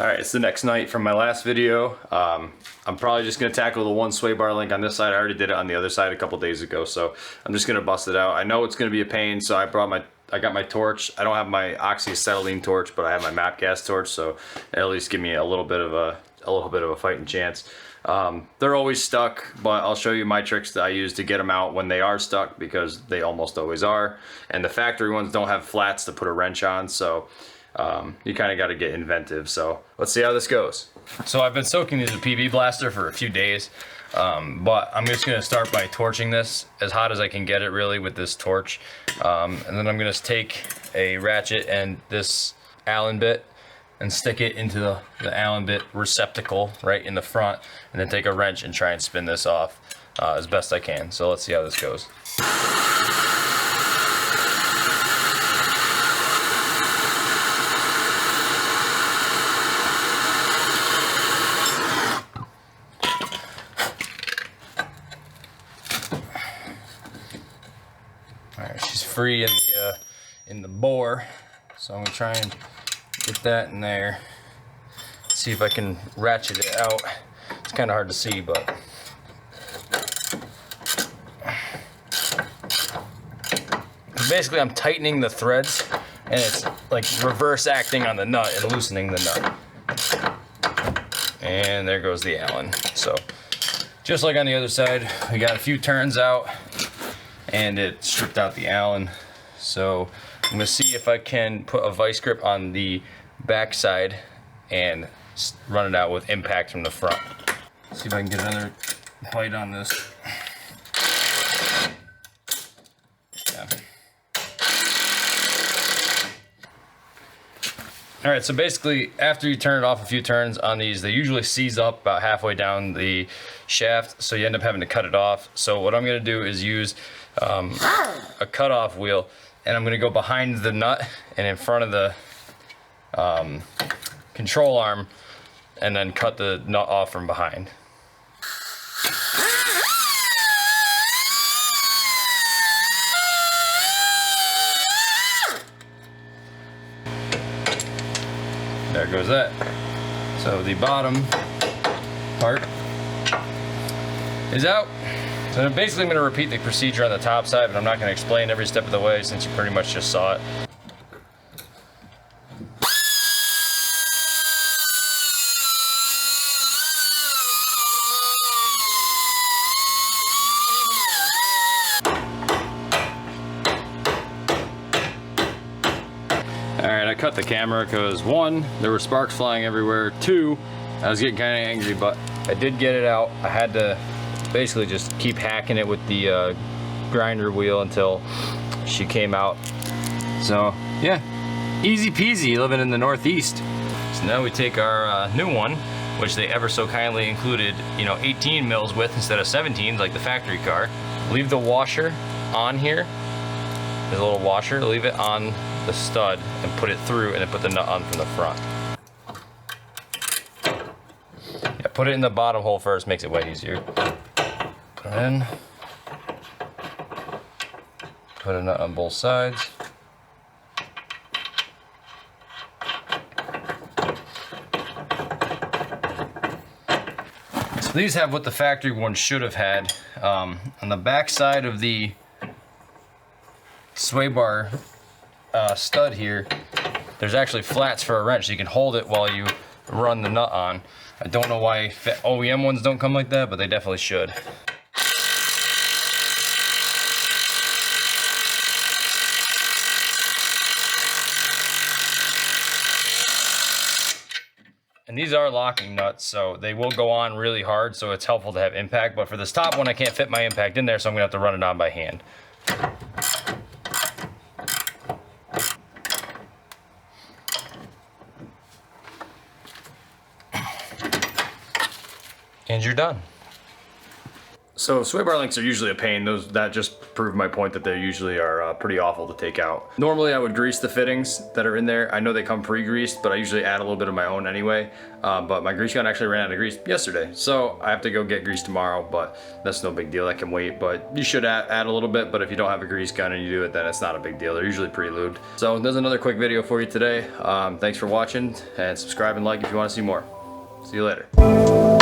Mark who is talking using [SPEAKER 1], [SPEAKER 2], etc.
[SPEAKER 1] Alright, it's the next night from my last video. I'm probably just going to tackle the one sway bar link on this side. I already did it on the other side a couple days ago, so I'm just going to bust it out. I know it's going to be a pain, so I got my torch. I don't have my oxyacetylene torch, but I have my MAP gas torch, so at least give me a little bit of a fighting chance. They're always stuck, but I'll show you my tricks that I use to get them out when they are stuck, because they almost always are. And the factory ones don't have flats to put a wrench on, so you kind of got to get inventive. So let's see how this goes. So I've been soaking these with PV Blaster for a few days, but I'm just going to start by torching this as hot as I can get it, really, with this torch. And then I'm going to take a ratchet and this Allen bit and stick it into the Allen bit receptacle right in the front, and then take a wrench and try and spin this off as best I can. So let's see how this goes. Alright, she's free in the bore, so I'm gonna try and get that in there. See if I can ratchet it out. It's kind of hard to see, but basically I'm tightening the threads, and it's like reverse acting on the nut and loosening the nut. And there goes the Allen. So just like on the other side, we got a few turns out, and it stripped out the Allen. So I'm gonna see if I can put a vice grip on the back side and run it out with impact from the front. See if I can get another bite on this. Yeah. Alright, so basically after you turn it off a few turns on these, they usually seize up about halfway down the shaft, so you end up having to cut it off. So what I'm going to do is use a cutoff wheel, and I'm going to go behind the nut and in front of the control arm, and then cut the nut off from behind. There goes that. So the bottom part is out. So basically I'm going to repeat the procedure on the top side, but I'm not going to explain every step of the way since you pretty much just saw it. Alright, I cut the camera because 1, there were sparks flying everywhere. 2, I was getting kind of angry, but I did get it out. I had to basically just keep hacking it with the grinder wheel until she came out. So yeah, easy peasy living in the Northeast. So now we take our new one, which they ever so kindly included, 18 mils with instead of 17s like the factory car. Leave the washer on here. There's a little washer, leave it on the stud and put it through, and then put the nut on from the front. Yeah, put it in the bottom hole first, makes it way easier. Put it in. Put a nut on both sides. So these have what the factory one should have had. On the back side of the sway bar stud here, there's actually flats for a wrench, so you can hold it while you run the nut on. I don't know why OEM ones don't come like that, but they definitely should. And these are locking nuts, so they will go on really hard, so it's helpful to have impact. But for this top one, I can't fit my impact in there, so I'm gonna have to run it on by hand. And you're done. So sway bar links are usually a pain. That just proved my point that they usually are pretty awful to take out. Normally I would grease the fittings that are in there. I know they come pre-greased, but I usually add a little bit of my own anyway. But my grease gun actually ran out of grease yesterday, so I have to go get grease tomorrow, but that's no big deal. I can wait, but you should add a little bit, but if you don't have a grease gun and you do it, then it's not a big deal. They're usually pre-lubed. So there's another quick video for you today. Thanks for watching, and subscribe and like if you want to see more. See you later.